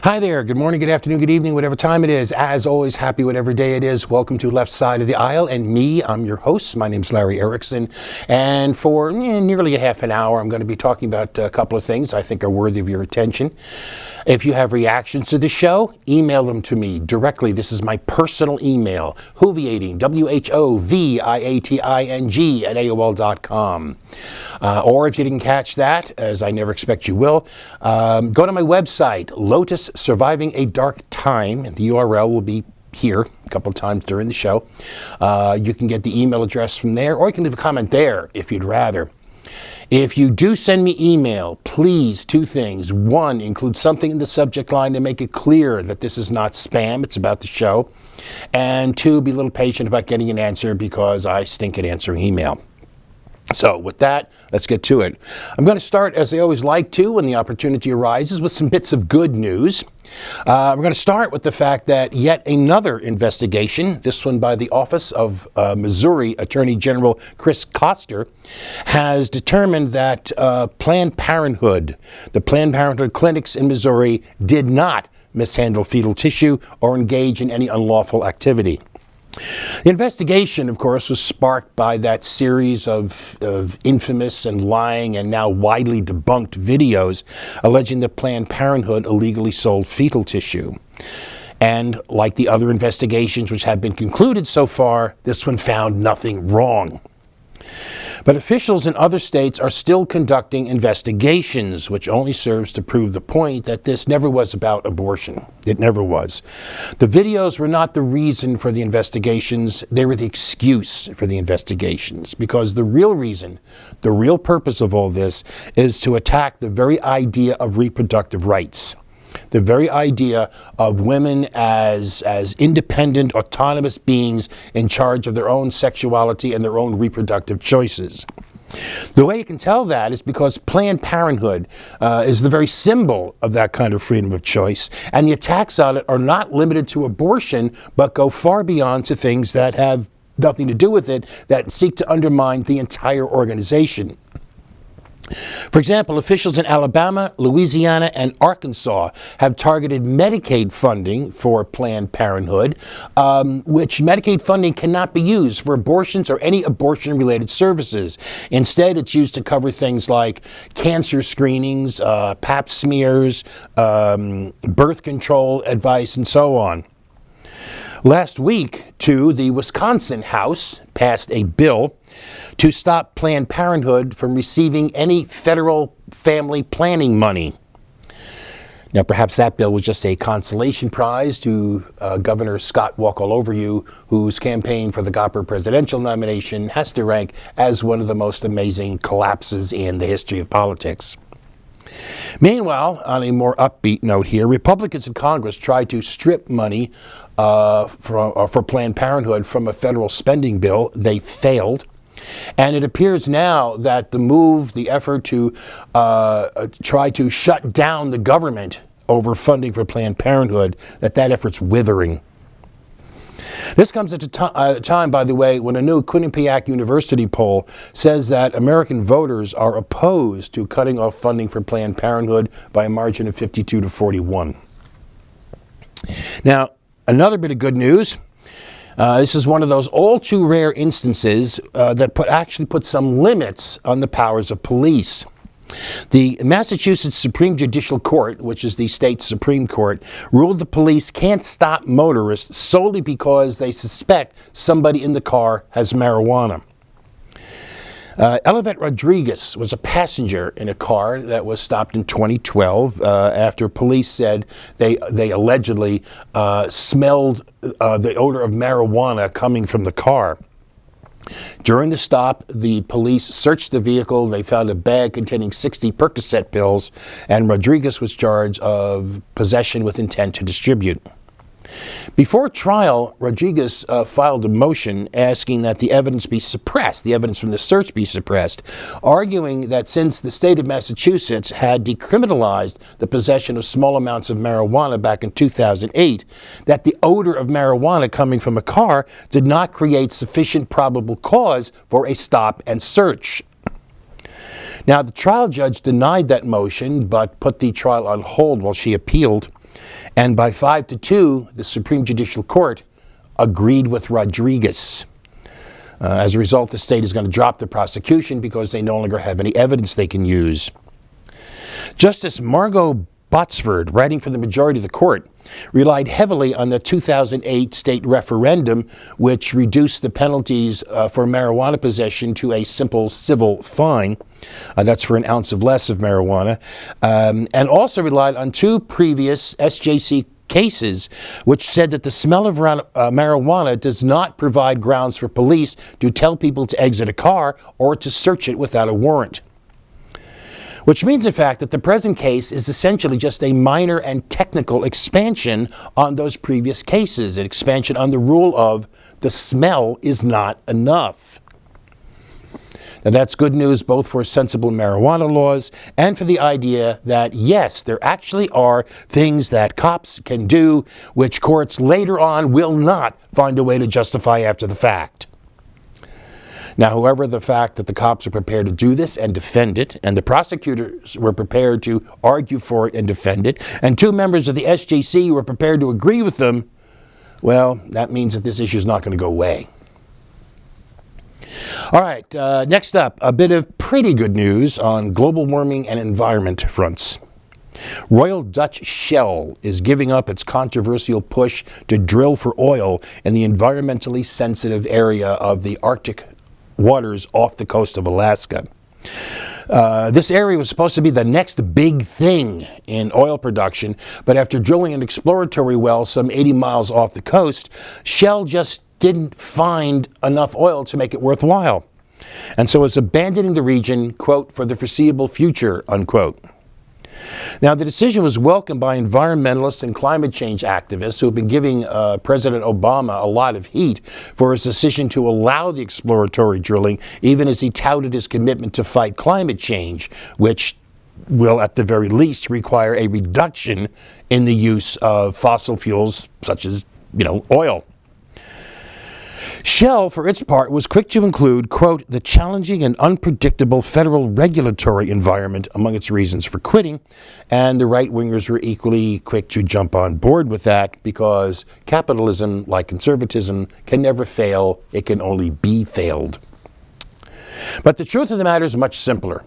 Hi there. Good morning, good afternoon, good evening, whatever time it is. As always, happy whatever day it is. Welcome to Left Side of the Aisle. And me, I'm your host. My name's Larry Erickson. And for nearly a half an hour, I'm going to be talking about a couple of things I think are worthy of your attention. If you have reactions to the show, email them to me directly. This is my personal email, whoviating, WHOVIATING at AOL.com. Or if you didn't catch that, as I never expect you will, go to my website, Lotus Surviving a Dark Time. The URL will be here a couple of times during the show. You can get the email address from there, or you can leave a comment there if you'd rather. If you do send me email, please, two things. One, include something in the subject line to make it clear that this is not spam, it's about the show. And two, be a little patient about getting an answer because I stink at answering email. So with that, let's get to it. I'm going to start, as I always like to when the opportunity arises, with some bits of good news. We're going to start with the fact that yet another investigation, this one by the Office of Missouri Attorney General Chris Koster, has determined that Planned Parenthood, the Planned Parenthood clinics in Missouri, did not mishandle fetal tissue or engage in any unlawful activity. The investigation, of course, was sparked by that series of infamous and lying and now widely debunked videos alleging that Planned Parenthood illegally sold fetal tissue. And like the other investigations which have been concluded so far, this one found nothing wrong. But officials in other states are still conducting investigations, which only serves to prove the point that this never was about abortion. It never was. The videos were not the reason for the investigations. They were the excuse for the investigations, because the real reason, the real purpose of all this is to attack the very idea of reproductive rights. The very idea of women as independent, autonomous beings in charge of their own sexuality and their own reproductive choices. The way you can tell that is because Planned Parenthood is the very symbol of that kind of freedom of choice, and the attacks on it are not limited to abortion, but go far beyond to things that have nothing to do with it, that seek to undermine the entire organization. For example, officials in Alabama, Louisiana, and Arkansas have targeted Medicaid funding for Planned Parenthood, which Medicaid funding cannot be used for abortions or any abortion-related services. Instead, it's used to cover things like cancer screenings, pap smears, birth control advice, and so on. Last week, too, the Wisconsin House passed a bill to stop Planned Parenthood from receiving any federal family planning money. Now, perhaps that bill was just a consolation prize to Governor Scott Walk-All-Over-You, whose campaign for the Gopper presidential nomination has to rank as one of the most amazing collapses in the history of politics. Meanwhile, on a more upbeat note here, Republicans in Congress tried to strip money for Planned Parenthood from a federal spending bill. They failed. And it appears now that the effort to try to shut down the government over funding for Planned Parenthood, that effort's withering. This comes at a time, by the way, when a new Quinnipiac University poll says that American voters are opposed to cutting off funding for Planned Parenthood by a margin of 52 to 41. Now, another bit of good news. This is one of those all too rare instances that actually put some limits on the powers of police. The Massachusetts Supreme Judicial Court, which is the state's Supreme Court, ruled the police can't stop motorists solely because they suspect somebody in the car has marijuana. Elivet Rodriguez was a passenger in a car that was stopped in 2012 after police said they allegedly smelled the odor of marijuana coming from the car. During the stop, the police searched the vehicle. They found a bag containing 60 Percocet pills, and Rodriguez was charged of possession with intent to distribute. Before trial, Rodriguez filed a motion asking that the evidence be suppressed, the evidence from the search be suppressed, arguing that since the state of Massachusetts had decriminalized the possession of small amounts of marijuana back in 2008, that the odor of marijuana coming from a car did not create sufficient probable cause for a stop and search. Now, the trial judge denied that motion, but put the trial on hold while she appealed. And by 5-2, the Supreme Judicial Court agreed with Rodriguez. As a result, the state is going to drop the prosecution because they no longer have any evidence they can use. Justice Margot Botsford, writing for the majority of the court, relied heavily on the 2008 state referendum, which reduced the penalties for marijuana possession to a simple civil fine. That's for an ounce of less of marijuana. And also relied on two previous SJC cases, which said that the smell of marijuana does not provide grounds for police to tell people to exit a car or to search it without a warrant. Which means, in fact, that the present case is essentially just a minor and technical expansion on those previous cases, an expansion on the rule of the smell is not enough. Now, that's good news both for sensible marijuana laws and for the idea that, yes, there actually are things that cops can do which courts later on will not find a way to justify after the fact. Now, however, the fact that the cops are prepared to do this and defend it, and the prosecutors were prepared to argue for it and defend it, and two members of the SJC were prepared to agree with them, well, that means that this issue is not going to go away. All right, next up, a bit of pretty good news on global warming and environment fronts. Royal Dutch Shell is giving up its controversial push to drill for oil in the environmentally sensitive area of the Arctic waters off the coast of Alaska. This area was supposed to be the next big thing in oil production, but after drilling an exploratory well some 80 miles off the coast, Shell just didn't find enough oil to make it worthwhile. And so it's abandoning the region, quote, for the foreseeable future, unquote. Now, the decision was welcomed by environmentalists and climate change activists who have been giving President Obama a lot of heat for his decision to allow the exploratory drilling, even as he touted his commitment to fight climate change, which will, at the very least, require a reduction in the use of fossil fuels such as, oil. Shell, for its part, was quick to include, quote, the challenging and unpredictable federal regulatory environment among its reasons for quitting, and the right-wingers were equally quick to jump on board with that because capitalism, like conservatism, can never fail, it can only be failed. But the truth of the matter is much simpler.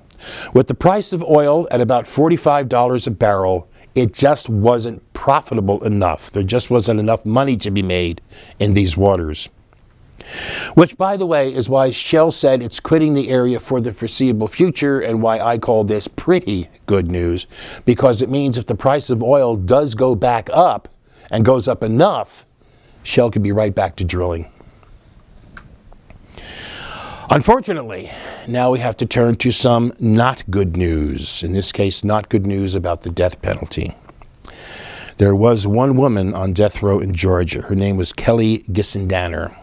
With the price of oil at about $45 a barrel, it just wasn't profitable enough. There just wasn't enough money to be made in these waters. Which, by the way, is why Shell said it's quitting the area for the foreseeable future and why I call this pretty good news, because it means if the price of oil does go back up and goes up enough, Shell could be right back to drilling. Unfortunately, now we have to turn to some not good news. In this case, not good news about the death penalty. There was one woman on death row in Georgia. Her name was Kelly Gissendaner.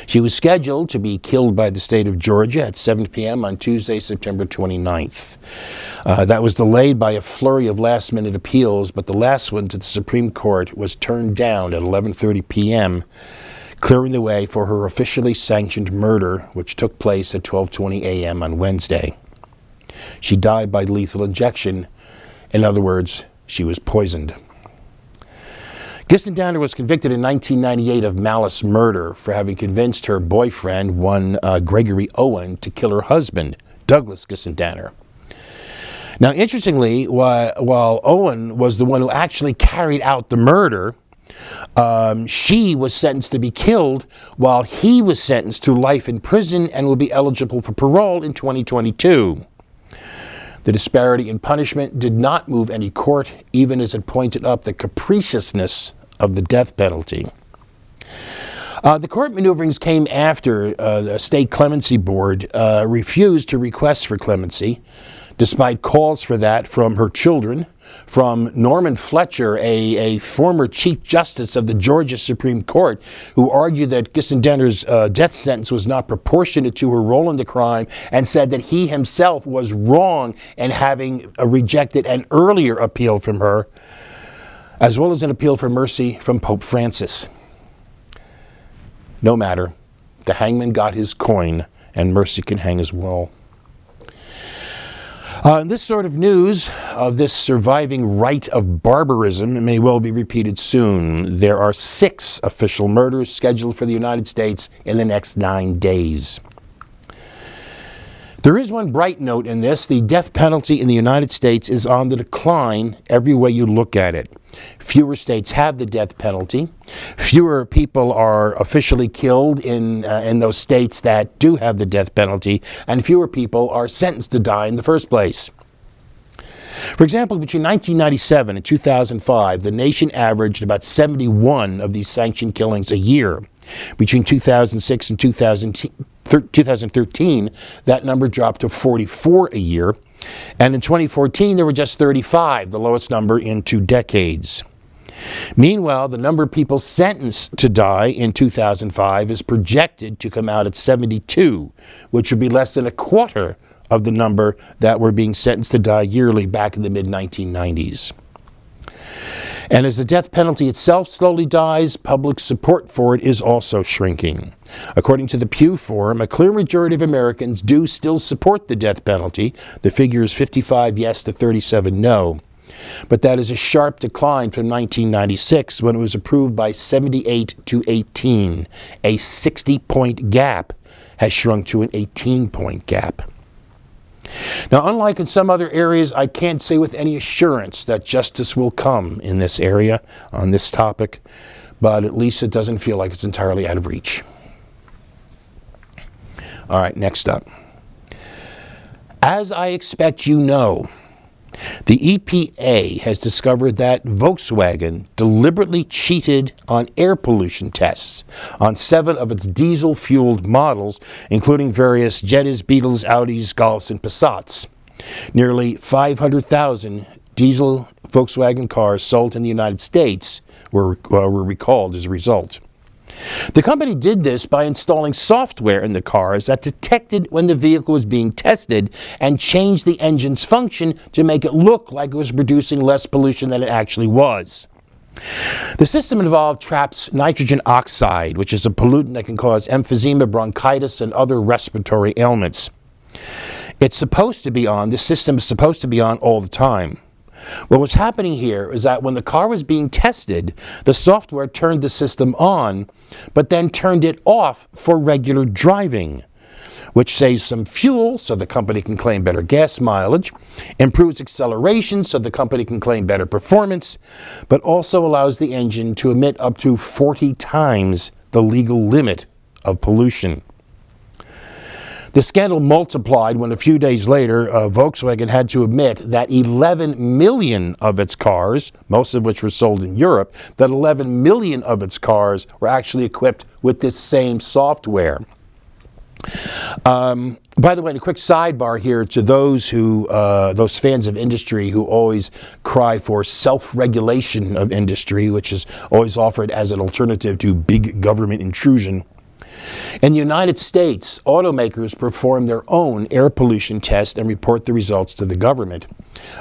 She was scheduled to be killed by the state of Georgia at 7 p.m. on Tuesday, September 29th. That was delayed by a flurry of last-minute appeals, but the last one to the Supreme Court was turned down at 11:30 p.m., clearing the way for her officially sanctioned murder, which took place at 12:20 a.m. on Wednesday. She died by lethal injection. In other words, she was poisoned. Gissendaner was convicted in 1998 of malice murder for having convinced her boyfriend, one Gregory Owen, to kill her husband, Douglas Gissendaner. Now, interestingly, while Owen was the one who actually carried out the murder, she was sentenced to be killed while he was sentenced to life in prison and will be eligible for parole in 2022. The disparity in punishment did not move any court, even as it pointed up the capriciousness of the death penalty. The court maneuverings came after the state clemency board refused to request for clemency, despite calls for that from her children, from Norman Fletcher, a former Chief Justice of the Georgia Supreme Court, who argued that Gissendaner's death sentence was not proportionate to her role in the crime and said that he himself was wrong in having rejected an earlier appeal from her, as well as an appeal for mercy from Pope Francis. No matter, the hangman got his coin, and mercy can hang as well. This sort of news of this surviving rite of barbarism may well be repeated soon. There are 6 official murders scheduled for the United States in the next 9 days. There is one bright note in this. The death penalty in the United States is on the decline every way you look at it. Fewer states have the death penalty. Fewer people are officially killed in those states that do have the death penalty, and fewer people are sentenced to die in the first place. For example, between 1997 and 2005, the nation averaged about 71 of these sanctioned killings a year. Between 2006 and 2013, that number dropped to 44 a year. And in 2014, there were just 35, the lowest number in 2 decades. Meanwhile, the number of people sentenced to die in 2005 is projected to come out at 72, which would be less than a quarter of the number that were being sentenced to die yearly back in the mid-1990s. And as the death penalty itself slowly dies, public support for it is also shrinking. According to the Pew Forum, a clear majority of Americans do still support the death penalty. The figure is 55 yes to 37 no. But that is a sharp decline from 1996, when it was approved by 78 to 18. A 60-point gap has shrunk to an 18-point gap. Now, unlike in some other areas, I can't say with any assurance that justice will come in this area on this topic, but at least it doesn't feel like it's entirely out of reach. All right, next up. As I expect you know, the EPA has discovered that Volkswagen deliberately cheated on air pollution tests on 7 of its diesel-fueled models, including various Jettas, Beetles, Audis, Golfs, and Passats. Nearly 500,000 diesel Volkswagen cars sold in the United States were recalled as a result. The company did this by installing software in the cars that detected when the vehicle was being tested and changed the engine's function to make it look like it was producing less pollution than it actually was. The system involved traps nitrogen oxide, which is a pollutant that can cause emphysema, bronchitis, and other respiratory ailments. This system is supposed to be on all the time. Well, what's happening here is that when the car was being tested, the software turned the system on, but then turned it off for regular driving, which saves some fuel so the company can claim better gas mileage, improves acceleration so the company can claim better performance, but also allows the engine to emit up to 40 times the legal limit of pollution. The scandal multiplied when a few days later, Volkswagen had to admit that 11 million of its cars, most of which were sold in Europe, that 11 million of its cars were actually equipped with this same software. By the way, a quick sidebar here to those fans of industry who always cry for self-regulation of industry, which is always offered as an alternative to big government intrusion. In the United States, automakers perform their own air pollution test and report the results to the government.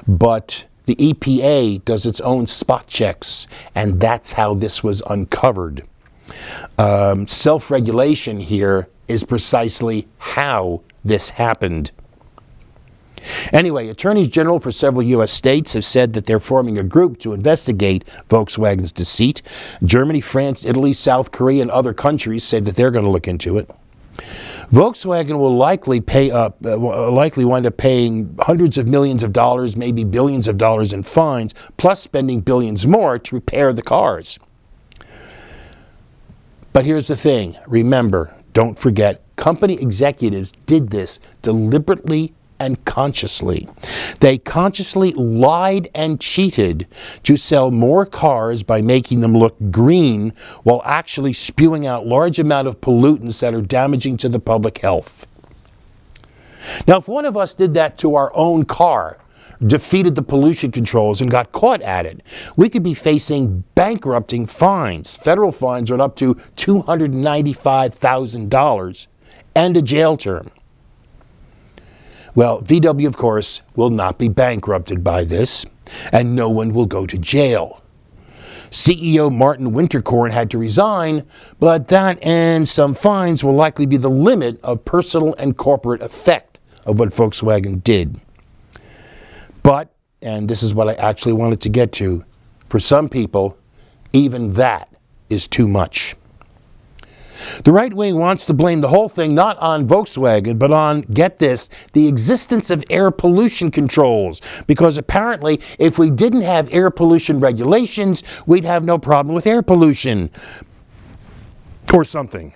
But the EPA does its own spot checks, and that's how this was uncovered. Self-regulation here is precisely how this happened. Anyway, attorneys general for several U.S. states have said that they're forming a group to investigate Volkswagen's deceit. Germany, France, Italy, South Korea, and other countries say that they're going to look into it. Volkswagen will likely wind up paying hundreds of millions of dollars, maybe billions of dollars in fines, plus spending billions more to repair the cars. But here's the thing. Remember, don't forget, company executives did this deliberately and consciously. They consciously lied and cheated to sell more cars by making them look green while actually spewing out large amount of pollutants that are damaging to the public health. Now, if one of us did that to our own car, defeated the pollution controls and got caught at it, we could be facing bankrupting fines. Federal fines run up to $295,000 and a jail term. Well, VW, of course, will not be bankrupted by this, and no one will go to jail. CEO Martin Winterkorn had to resign, but that and some fines will likely be the limit of personal and corporate effect of what Volkswagen did. But, and this is what I actually wanted to get to, for some people, even that is too much. The right wing wants to blame the whole thing not on Volkswagen, but on, get this, the existence of air pollution controls. Because apparently, if we didn't have air pollution regulations, we'd have no problem with air pollution. Or something.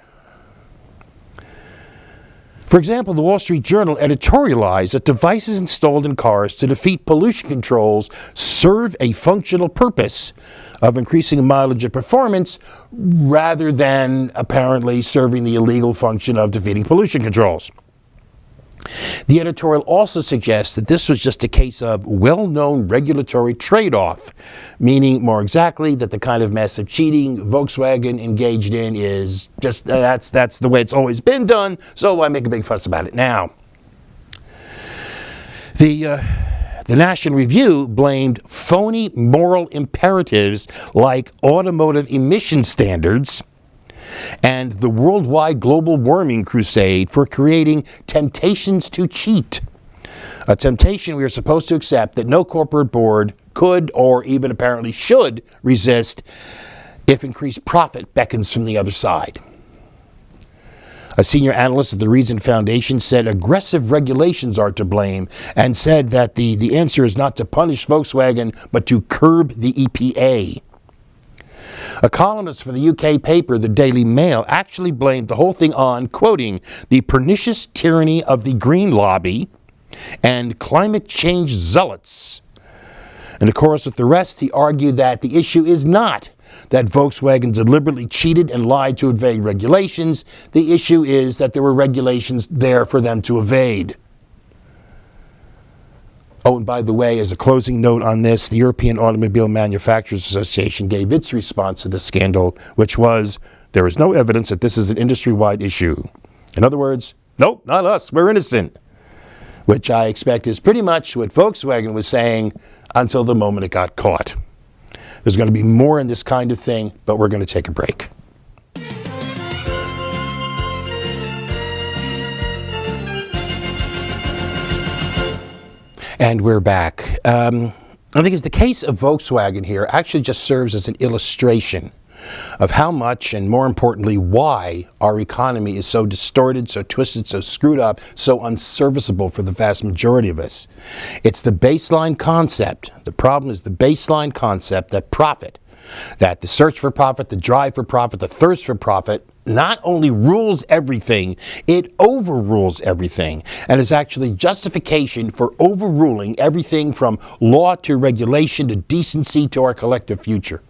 For example, the Wall Street Journal editorialized that devices installed in cars to defeat pollution controls serve a functional purpose of increasing mileage and performance rather than apparently serving the illegal function of defeating pollution controls. The editorial also suggests that this was just a case of well-known regulatory trade-off, meaning more exactly that the kind of massive cheating Volkswagen engaged in is just, that's the way it's always been done, so why make a big fuss about it now? The National Review blamed phony moral imperatives like automotive emission standards and the worldwide global warming crusade for creating temptations to cheat. A temptation we are supposed to accept that no corporate board could or even apparently should resist if increased profit beckons from the other side. A senior analyst at the Reason Foundation said aggressive regulations are to blame and said that the answer is not to punish Volkswagen but to curb the EPA. A columnist for the UK paper, the Daily Mail, actually blamed the whole thing on, quoting, the pernicious tyranny of the Green Lobby and climate change zealots. And of course, with the rest, he argued that the issue is not that Volkswagen deliberately cheated and lied to evade regulations. The issue is that there were regulations there for them to evade. Oh, and by the way, as a closing note on this, the European Automobile Manufacturers Association gave its response to the scandal, which was, there is no evidence that this is an industry-wide issue. In other words, nope, not us, we're innocent. Which I expect is pretty much what Volkswagen was saying until the moment it got caught. There's going to be more in this kind of thing, but we're going to take a break. And we're back. I think it's the case of Volkswagen here actually just serves as an illustration of how much, and more importantly, why our economy is so distorted, so twisted, so screwed up, so unserviceable for the vast majority of us. It's the baseline concept. The problem is the baseline concept that profit, that the search for profit, the drive for profit, the thirst for profit, not only rules everything, it overrules everything, and is actually justification for overruling everything from law to regulation to decency to our collective future.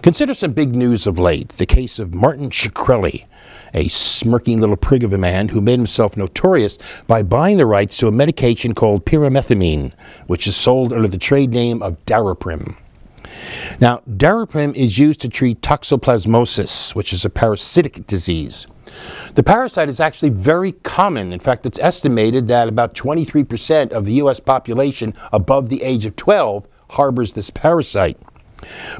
Consider some big news of late, the case of Martin Shkreli, a smirking little prig of a man who made himself notorious by buying the rights to a medication called pyrimethamine, which is sold under the trade name of Daraprim. Now, Daraprim is used to treat toxoplasmosis, which is a parasitic disease. The parasite is actually very common. In fact, it's estimated that about 23% of the U.S. population above the age of 12 harbors this parasite.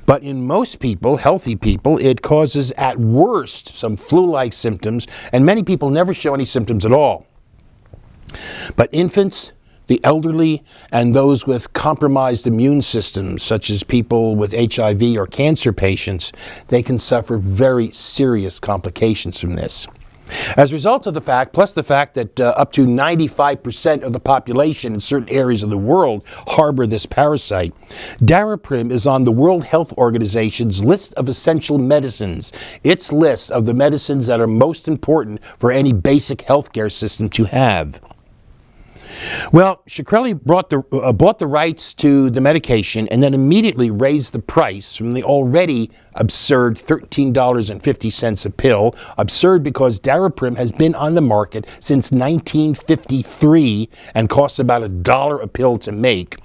But in most people, healthy people, it causes at worst some flu-like symptoms, and many people never show any symptoms at all. But infants, the elderly, and those with compromised immune systems, such as people with HIV or cancer patients, they can suffer very serious complications from this. As a result of the fact, plus the fact that up to 95% of the population in certain areas of the world harbor this parasite, Daraprim is on the World Health Organization's list of essential medicines, its list of the medicines that are most important for any basic healthcare system to have. Well, Shkreli bought the rights to the medication and then immediately raised the price from the already absurd $13.50 a pill. Absurd because Daraprim has been on the market since 1953 and costs about $1 a pill to make.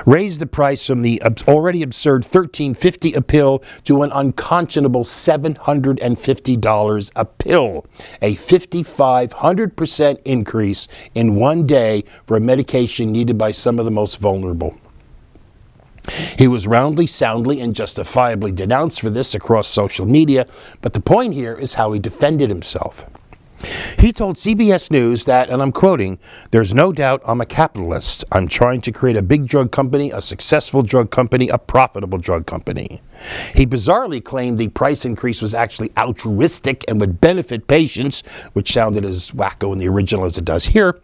Raised the price from the already absurd $13.50 a pill to an unconscionable $750 a pill, a 5,500% increase in one day for a medication needed by some of the most vulnerable. He was roundly, soundly, and justifiably denounced for this across social media, but the point here is how he defended himself. He told CBS News that, and I'm quoting, "There's no doubt I'm a capitalist. I'm trying to create a big drug company, a successful drug company, a profitable drug company." He bizarrely claimed the price increase was actually altruistic and would benefit patients, which sounded as wacko in the original as it does here,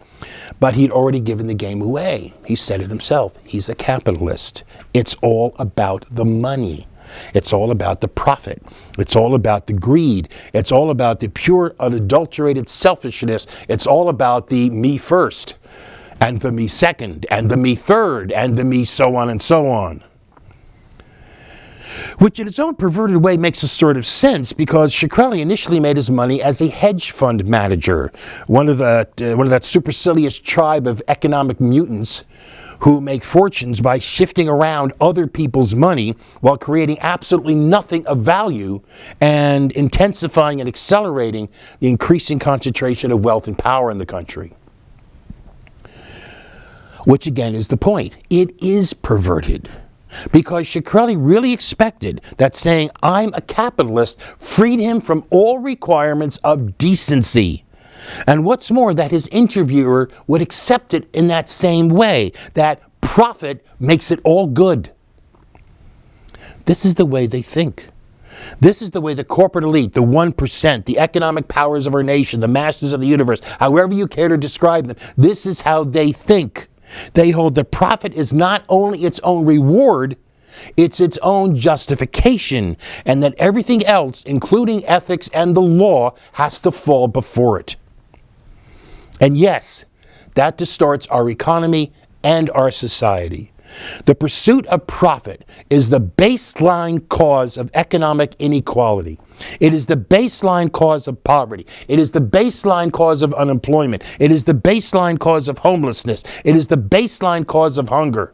but he'd already given the game away. He said it himself. He's a capitalist. It's all about the money. It's all about the profit. It's all about the greed. It's all about the pure, unadulterated selfishness. It's all about the me first, and the me second, and the me third, and the me so on and so on. Which in its own perverted way makes a sort of sense, because Shkreli initially made his money as a hedge fund manager, one of that supercilious tribe of economic mutants who make fortunes by shifting around other people's money while creating absolutely nothing of value and intensifying and accelerating the increasing concentration of wealth and power in the country. Which again is the point. It is perverted. Because Shkreli really expected that saying, "I'm a capitalist," freed him from all requirements of decency. And what's more, that his interviewer would accept it in that same way, that profit makes it all good. This is the way they think. This is the way the corporate elite, the 1%, the economic powers of our nation, the masters of the universe, however you care to describe them, this is how they think. They hold that profit is not only its own reward, it's its own justification, and that everything else, including ethics and the law, has to fall before it. And yes, that distorts our economy and our society. The pursuit of profit is the baseline cause of economic inequality. It is the baseline cause of poverty. It is the baseline cause of unemployment. It is the baseline cause of homelessness. It is the baseline cause of hunger.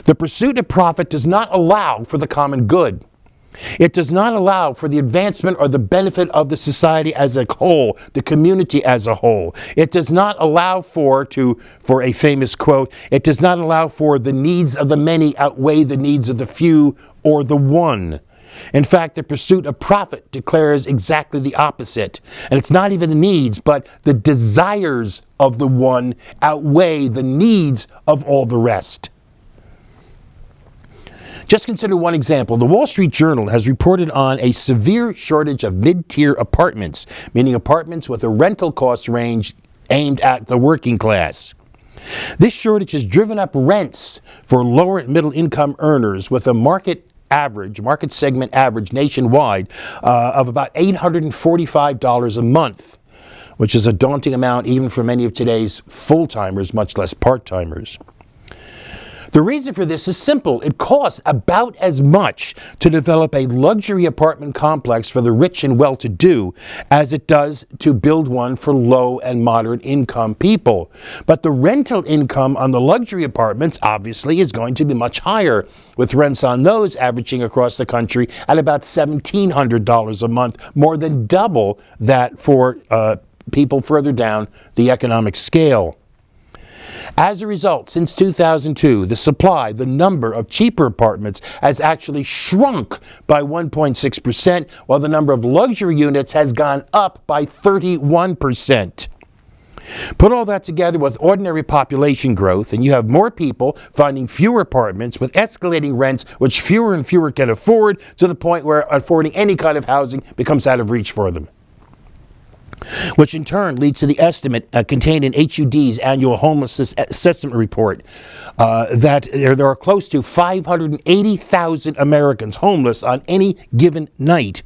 The pursuit of profit does not allow for the common good. It does not allow for the advancement or the benefit of the society as a whole, the community as a whole. It does not allow for a famous quote, it does not allow for the needs of the many outweigh the needs of the few or the one. In fact, the pursuit of profit declares exactly the opposite. And it's not even the needs, but the desires of the one outweigh the needs of all the rest. Just consider one example. The Wall Street Journal has reported on a severe shortage of mid-tier apartments, meaning apartments with a rental cost range aimed at the working class. This shortage has driven up rents for lower and middle income earners with a market segment average nationwide of about $845 a month, which is a daunting amount even for many of today's full-timers, much less part-timers. The reason for this is simple. It costs about as much to develop a luxury apartment complex for the rich and well-to-do as it does to build one for low and moderate income people. But the rental income on the luxury apartments obviously is going to be much higher, with rents on those averaging across the country at about $1,700 a month, more than double that for people further down the economic scale. As a result, since 2002, the number of cheaper apartments has actually shrunk by 1.6%, while the number of luxury units has gone up by 31%. Put all that together with ordinary population growth, and you have more people finding fewer apartments with escalating rents, which fewer and fewer can afford, to the point where affording any kind of housing becomes out of reach for them. Which in turn leads to the estimate contained in HUD's annual homelessness assessment report that there are close to 580,000 Americans homeless on any given night.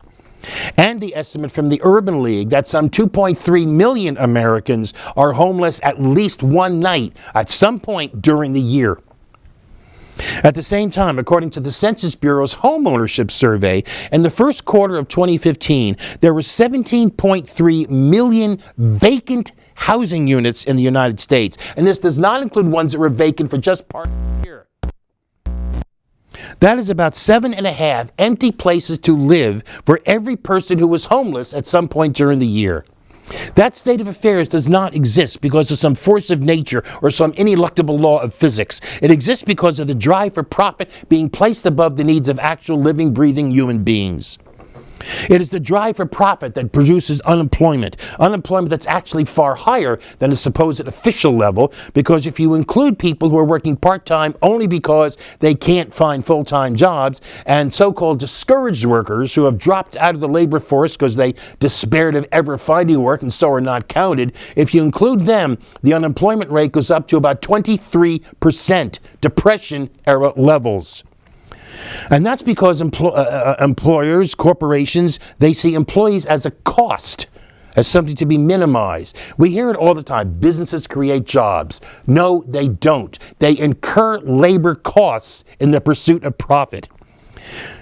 And the estimate from the Urban League that some 2.3 million Americans are homeless at least one night at some point during the year. At the same time, according to the Census Bureau's homeownership survey, in the first quarter of 2015, there were 17.3 million vacant housing units in the United States. And this does not include ones that were vacant for just part of the year. That is about 7.5 empty places to live for every person who was homeless at some point during the year. That state of affairs does not exist because of some force of nature or some ineluctable law of physics. It exists because of the drive for profit being placed above the needs of actual living, breathing human beings. It is the drive for profit that produces unemployment that's actually far higher than the supposed official level, because if you include people who are working part-time only because they can't find full-time jobs, and so-called discouraged workers who have dropped out of the labor force because they despaired of ever finding work and so are not counted, if you include them, the unemployment rate goes up to about 23%, Depression-era levels. And that's because employers, corporations, they see employees as a cost, as something to be minimized. We hear it all the time. Businesses create jobs. No, they don't. They incur labor costs in the pursuit of profit.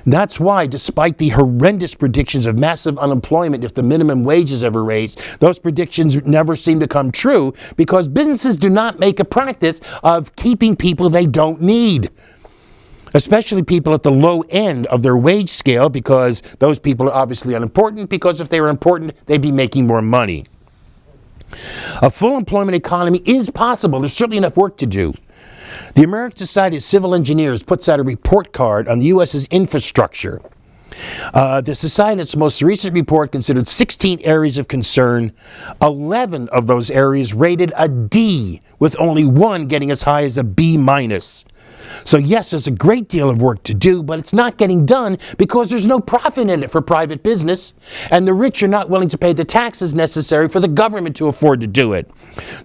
That's why, despite the horrendous predictions of massive unemployment if the minimum wage is ever raised, those predictions never seem to come true, because businesses do not make a practice of keeping people they don't need, especially people at the low end of their wage scale, because those people are obviously unimportant, because if they were important, they'd be making more money. A full employment economy is possible. There's certainly enough work to do. The American Society of Civil Engineers puts out a report card on the U.S.'s infrastructure. The Society, in its most recent report, considered 16 areas of concern, 11 of those areas rated a D, with only one getting as high as a B-. So yes, there's a great deal of work to do, but it's not getting done because there's no profit in it for private business, and the rich are not willing to pay the taxes necessary for the government to afford to do it.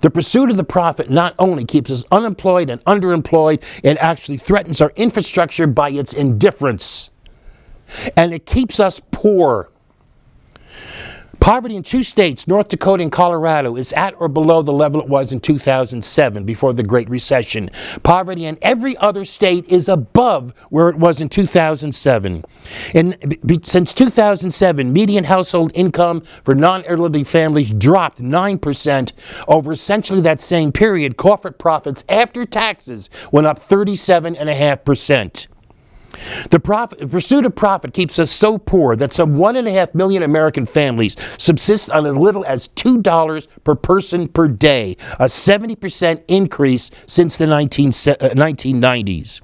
The pursuit of the profit not only keeps us unemployed and underemployed, it actually threatens our infrastructure by its indifference. And it keeps us poor. Poverty in 2 states, North Dakota and Colorado, is at or below the level it was in 2007, before the Great Recession. Poverty in every other state is above where it was in 2007. Since 2007, median household income for non-elderly families dropped 9%. Over essentially that same period, corporate profits after taxes went up 37.5%. The pursuit of profit keeps us so poor that some 1.5 million American families subsist on as little as $2 per person per day, a 70% increase since the 1990s.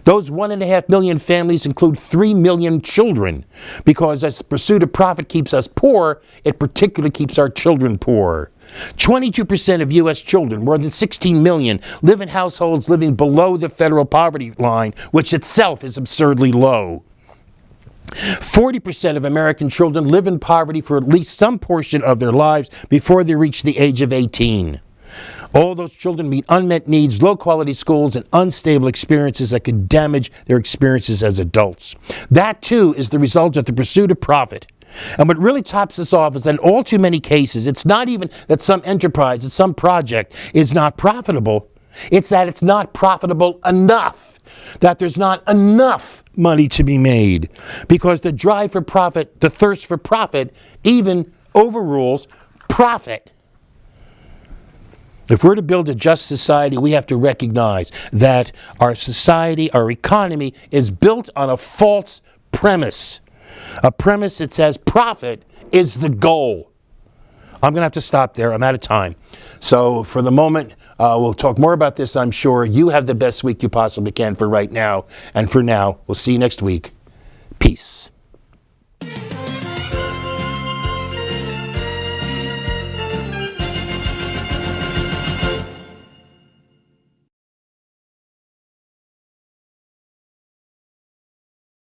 Those 1.5 million families include 3 million children, because as the pursuit of profit keeps us poor, it particularly keeps our children poor. 22% of U.S. children, more than 16 million, live in households living below the federal poverty line, which itself is absurdly low. 40% of American children live in poverty for at least some portion of their lives before they reach the age of 18. All those children meet unmet needs, low-quality schools, and unstable experiences that could damage their experiences as adults. That, too, is the result of the pursuit of profit. And what really tops this off is that in all too many cases, it's not even that some enterprise, that some project is not profitable. It's that it's not profitable enough, that there's not enough money to be made, because the drive for profit, the thirst for profit, even overrules profit. If we're to build a just society, we have to recognize that our society, our economy, is built on a false premise. A premise that says profit is the goal. I'm going to have to stop there. I'm out of time. So for the moment, we'll talk more about this, I'm sure. You have the best week you possibly can for right now. And for now, we'll see you next week. Peace.